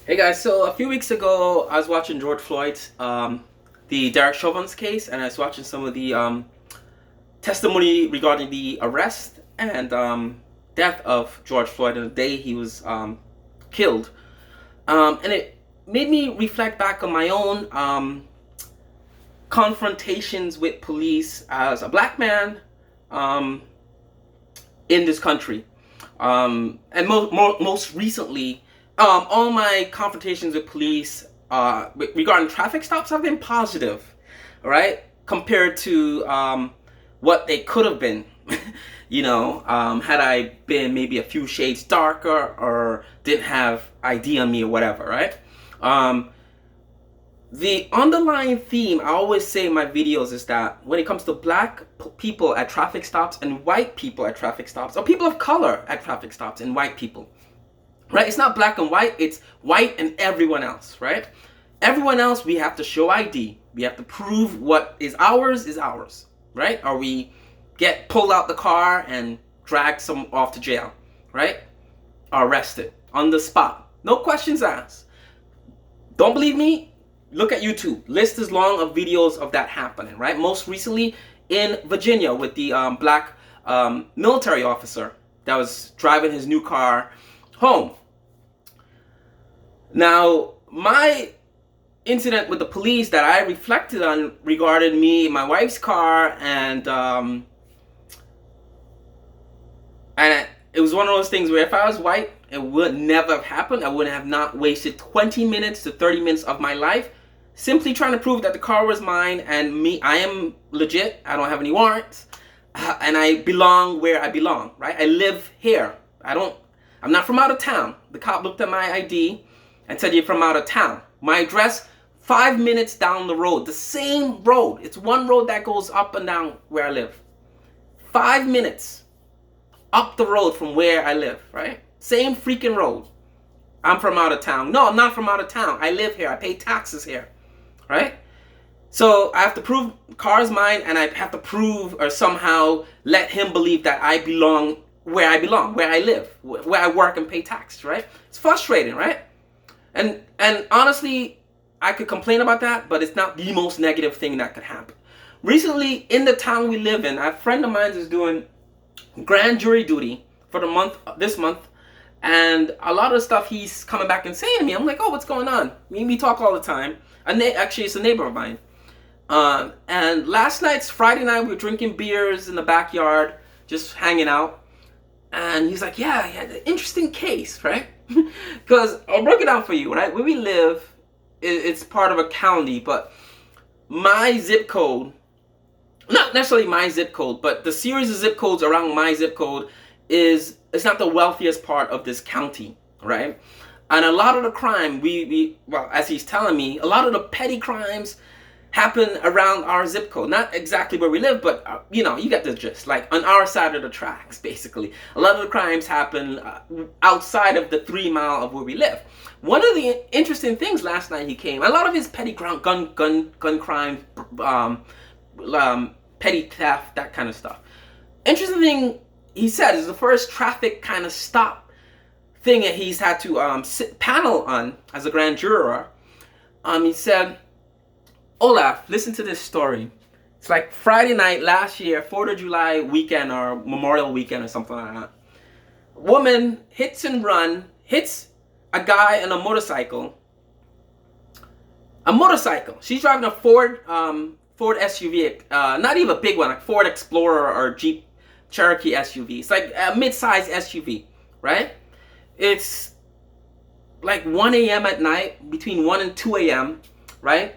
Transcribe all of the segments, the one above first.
Hey guys, so a few weeks ago I was watching George Floyd's, the Derek Chauvin's case, and I was watching some of the testimony regarding the arrest and death of George Floyd and the day he was killed. And it made me reflect back on my own confrontations with police as a black man in this country. And most recently, all my confrontations with police regarding traffic stops have been positive, right? Compared to what they could have been, had I been maybe a few shades darker or didn't have ID on me or whatever, right? The underlying theme I always say in my videos is that when it comes to black people at traffic stops and white people at traffic stops, or people of color at traffic stops and white people, right? It's not black and white, it's white and everyone else, right? Everyone else, we have to show ID. We have to prove what is ours, right? Or we get pulled out the car and dragged some off to jail, right? Or arrested on the spot. No questions asked. Don't believe me? Look at YouTube. List as long of videos of that happening, right? Most recently in Virginia with the black military officer that was driving his new car home. Now, my incident with the police that I reflected on regarding me, my wife's car, and it was one of those things where if I was white, it would never have happened. I would have not wasted 20 minutes to 30 minutes of my life simply trying to prove that the car was mine and me, I am legit. I don't have any warrants, and I belong where I belong, right? I live here. I'm not from out of town. The cop looked at my ID and said, "You're from out of town." My address, 5 minutes down the road, the same road. It's one road that goes up and down where I live. 5 minutes up the road from where I live, right? Same freaking road. I'm from out of town. No, I'm not from out of town. I live here. I pay taxes here, right? So I have to prove the car is mine, and I have to prove or somehow let him believe that I belong, where I live, where I work and pay taxes, right? It's frustrating, right? And honestly, I could complain about that, but it's not the most negative thing that could happen. Recently, in the town we live in, a friend of mine is doing grand jury duty for this month, and a lot of stuff he's coming back and saying to me, I'm like, oh, what's going on? We talk all the time. Actually, it's a neighbor of mine. And Friday night, we were drinking beers in the backyard, just hanging out. And he's like, yeah, interesting case, right? Because I'll break it down for you, right? Where we live, it's part of a county, but my zip code, not necessarily my zip code, but the series of zip codes around my zip code it's not the wealthiest part of this county, right? And a lot of the crime, well, as he's telling me, a lot of the petty crimes happen around our zip code. Not exactly where we live, but you get the gist. Like on our side of the tracks, basically. A lot of the crimes happen outside of the 3 mile of where we live. One of the interesting things last night he came, a lot of his petty gun crimes, petty theft, that kind of stuff. Interesting thing he said is the first traffic kind of stop thing that he's had to sit panel on as a grand juror. He said, Olaf, listen to this story. It's like Friday night last year, 4th of July weekend or Memorial weekend or something like that. Woman hits a guy on a motorcycle. She's driving a Ford SUV, not even a big one, like Ford Explorer or Jeep Cherokee SUV. It's like a mid-size SUV, right? It's like 1 a.m. at night, between 1 and 2 a.m., right?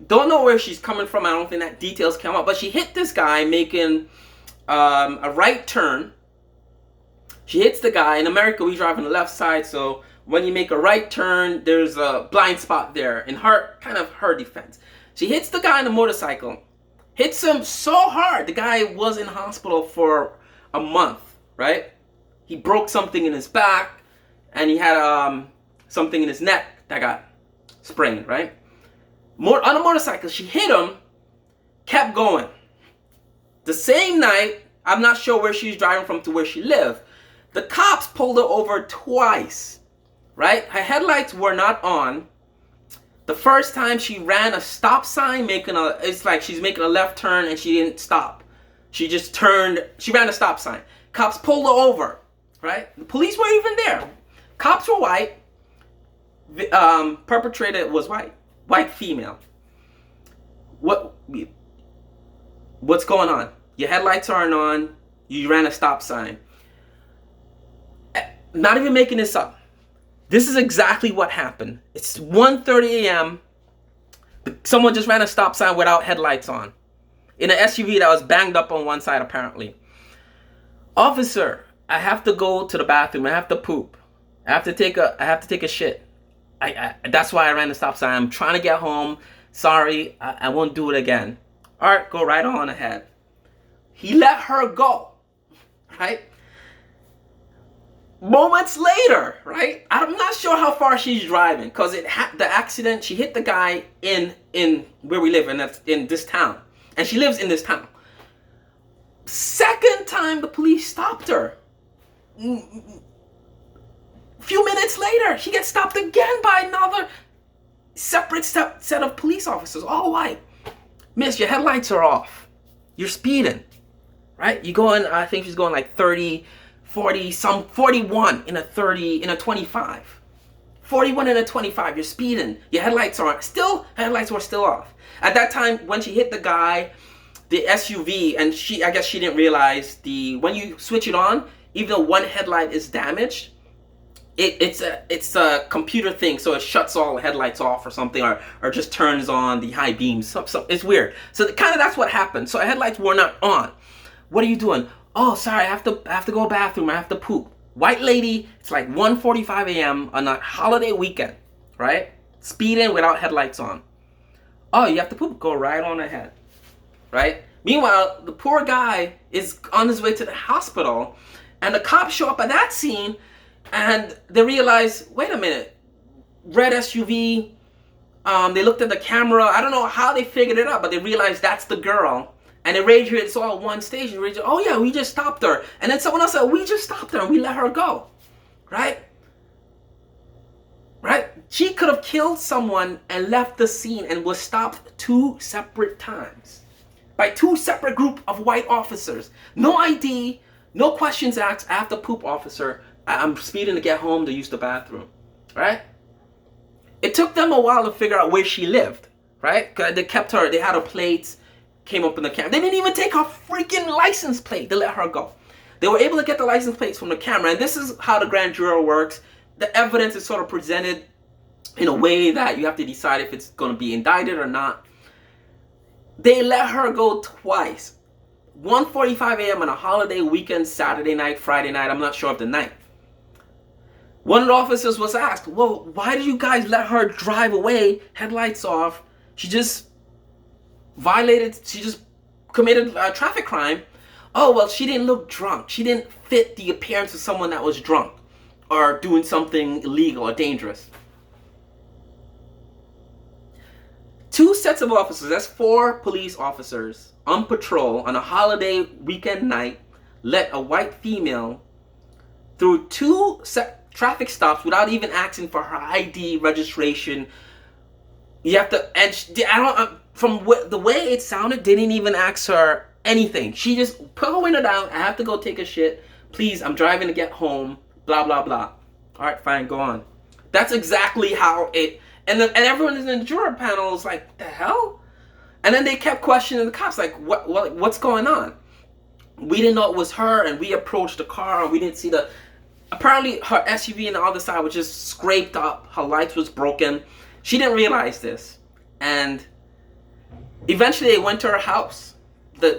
Don't know where she's coming from. I don't think that details come up. But she hit this guy making a right turn. She hits the guy. In America, we drive on the left side, so when you make a right turn, there's a blind spot there in her defense. She hits the guy on the motorcycle. Hits him so hard, the guy was in hospital for a month, right? He broke something in his back, and he had something in his neck that got sprained, right? On a motorcycle, she hit him, kept going. The same night, I'm not sure where she's driving from to where she lived, the cops pulled her over twice right? Her headlights were not on. The first time she ran a stop sign, it's like she's making a left turn and she didn't stop. She just turned, she ran a stop sign. Cops pulled her over, right? The police weren't even there. Cops were white. The perpetrator was white female. What's going on? Your headlights aren't on. You ran a stop sign. Not even making this up. This is exactly what happened. It's 1:30 a.m. Someone just ran a stop sign without headlights on, in an SUV that was banged up on one side apparently. Officer, I have to go to the bathroom. I have to poop. I have to take a shit. That's why I ran the stop sign. I'm trying to get home. Sorry, I won't do it again. All right, go right on ahead. He let her go, right? Moments later, right? I'm not sure how far she's driving because the accident, she hit the guy in where we live, and that's in this town. And she lives in this town. Second time the police stopped her. Few minutes later, she gets stopped again by another separate set of police officers, all white. Miss, your headlights are off. You're speeding, right? You going, I think she's going like 30, 40, 41 in a 25. 41 in a 25, you're speeding. Your headlights were still off. At that time, when she hit the guy, the SUV, and I guess she didn't realize when you switch it on, even though one headlight is damaged, it's a computer thing, so it shuts all the headlights off or something, or just turns on the high beams. So it's weird. So kind of that's what happened. So her headlights were not on. What are you doing? Oh, sorry, I have to go to the bathroom. I have to poop. White lady, it's like 1:45 a.m. on a holiday weekend, right? Speeding without headlights on. Oh, you have to poop? Go right on ahead, right? Meanwhile, the poor guy is on his way to the hospital, and the cops show up at that scene, and they realize, wait a minute, red SUV, they looked at the camera. I don't know how they figured it out, but they realized that's the girl. And they raised her, it's all at one stage. And oh yeah, we just stopped her. And then someone else said, we just stopped her and we let her go. Right? Right? She could have killed someone and left the scene and was stopped 2 separate times by 2 separate group of white officers. No ID, no questions asked. I have to poop, officer. I'm speeding to get home to use the bathroom. Right? It took them a while to figure out where she lived. Right? Because they kept her, they had her plates. Came up in the camera. They didn't even take her freaking license plate to let her go. They were able to get the license plates from the camera, and this is how the grand jury works. The evidence is sort of presented in a way that you have to decide if it's going to be indicted or not. They let her go twice. 1:45 a.m. on a holiday weekend, Saturday night, Friday night, I'm not sure of the night. One of the officers was asked, well, why did you guys let her drive away, headlights off? She just committed a traffic crime. Oh, well, she didn't look drunk. She didn't fit the appearance of someone that was drunk or doing something illegal or dangerous. 2 sets of officers, that's 4 police officers on patrol on a holiday weekend night, let a white female through 2 traffic stops without even asking for her ID, registration. You have to, and from the way it sounded, they didn't even ask her anything. She just put her window down. I have to go take a shit. Please, I'm driving to get home. Blah, blah, blah. All right, fine, go on. That's exactly how it, and everyone in the juror panel was like, the hell? And then they kept questioning the cops, like, what's going on? We didn't know it was her, and we approached the car, and we didn't see apparently her SUV on the other side was just scraped up. Her lights was broken. She didn't realize this. And eventually they went to her house.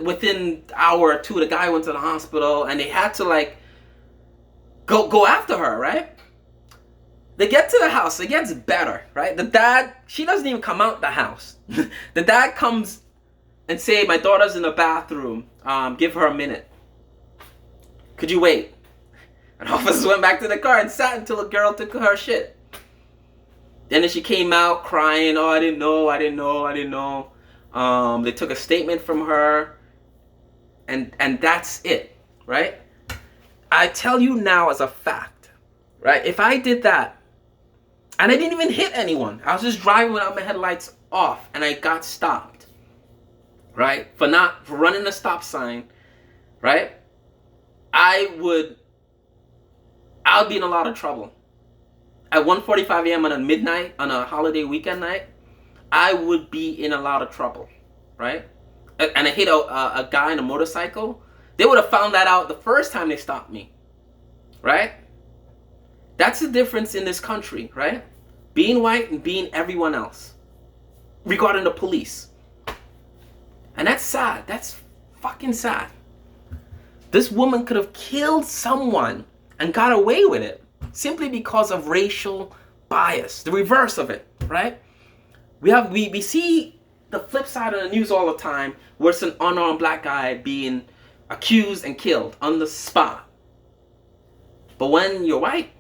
Within an hour or 2, the guy went to the hospital, and they had to like go after her, right? They get to the house. It gets better, right? The dad, she doesn't even come out the house. The dad comes and say, my daughter's in the bathroom. Give her a minute. Could you wait? And officers went back to the car and sat until the girl took her shit. Then she came out crying, oh, I didn't know. They took a statement from her, and that's it, right? I tell you now as a fact, right? If I did that, And I didn't even hit anyone. I was just driving without my headlights off, and I got stopped, right? For running a stop sign, right? I would be in a lot of trouble. At 1:45 a.m. on a midnight, on a holiday weekend night, I would be in a lot of trouble, right? And I hit a guy on a motorcycle. They would have found that out the first time they stopped me, right? That's the difference in this country, right? Being white and being everyone else regarding the police. And that's sad. That's fucking sad. This woman could have killed someone and got away with it simply because of racial bias. The reverse of it, right? We see the flip side of the news all the time, where it's an unarmed black guy being accused and killed on the spot. But when you're white,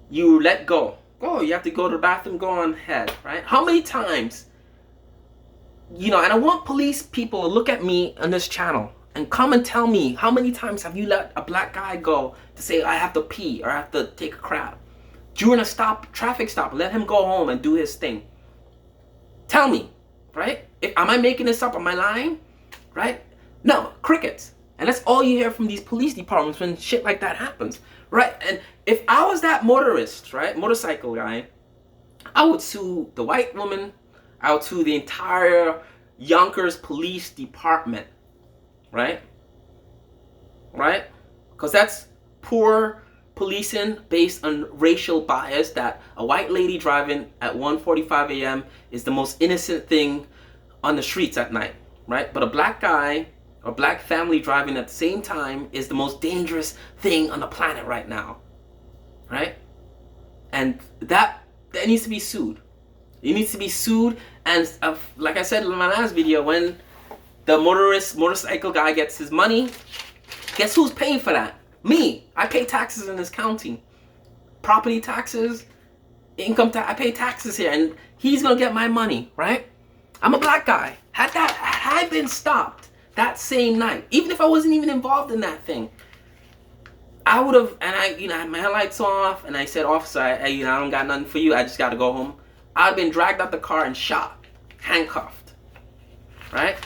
you let go. Oh, you have to go to the bathroom, go on ahead, right? How many times, and I want police people to look at me on this channel and come and tell me, how many times have you let a black guy go to say, I have to pee or I have to take a crap? During a traffic stop, let him go home and do his thing. Tell me, right? Am I making this up? Am I lying? Right? No, crickets. And that's all you hear from these police departments when shit like that happens, right? And if I was that motorist, right, motorcycle guy, I would sue the white woman. I would sue the entire Yonkers police department, right? Right? Because that's poor policing based on racial bias, that a white lady driving at 1:45 a.m. is the most innocent thing on the streets at night, right? But a black guy or black family driving at the same time is the most dangerous thing on the planet right now, right? And that needs to be sued. It needs to be sued. And like I said in my last video, when the motorcycle guy gets his money, guess who's paying for that? Me. I pay taxes in this county. Property taxes, income tax. I pay taxes here, and he's gonna get my money, right? I'm a black guy. Had I been stopped that same night, even if I wasn't even involved in that thing, I would have, and I had my headlights off, and I said, officer, I don't got nothing for you. I just got to go home. I'd been dragged out the car and shot, handcuffed, right?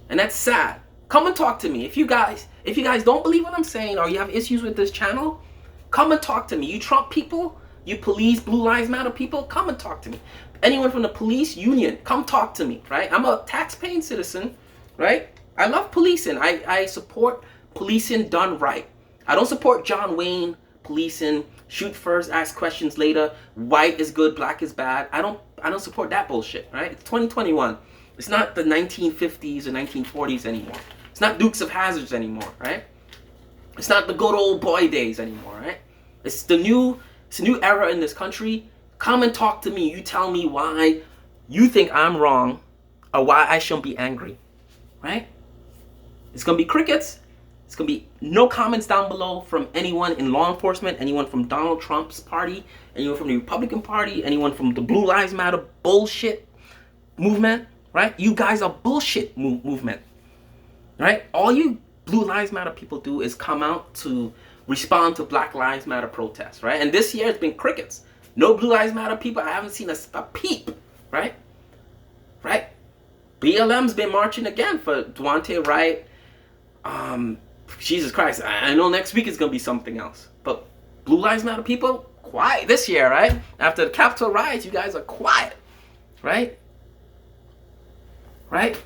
And that's sad. Come and talk to me. If you guys don't believe what I'm saying, or you have issues with this channel, come and talk to me. You Trump people, you police, Blue Lives Matter people, come and talk to me. Anyone from the police union, come talk to me, right? I'm a tax-paying citizen, right? I love policing. I support policing done right. I don't support John Wayne policing, shoot first, ask questions later, white is good, black is bad. I don't support that bullshit, right? It's 2021. It's not the 1950s or 1940s anymore. It's not Dukes of Hazzards anymore, right? It's not the good old boy days anymore, right? It's a new era in this country. Come and talk to me. You tell me why you think I'm wrong or why I shouldn't be angry, right? It's going to be crickets. It's going to be no comments down below from anyone in law enforcement, anyone from Donald Trump's party, anyone from the Republican Party, anyone from the Blue Lives Matter bullshit movement, right? You guys are bullshit movement, right? All you Blue Lives Matter people do is come out to respond to Black Lives Matter protests, right? And this year it's been crickets. No Blue Lives Matter people. I haven't seen a peep, right? Right? BLM's been marching again for Dwante Wright. Jesus Christ, I know next week is going to be something else. But Blue Lives Matter people, quiet this year, right? After the Capitol riots, you guys are quiet, right? Right?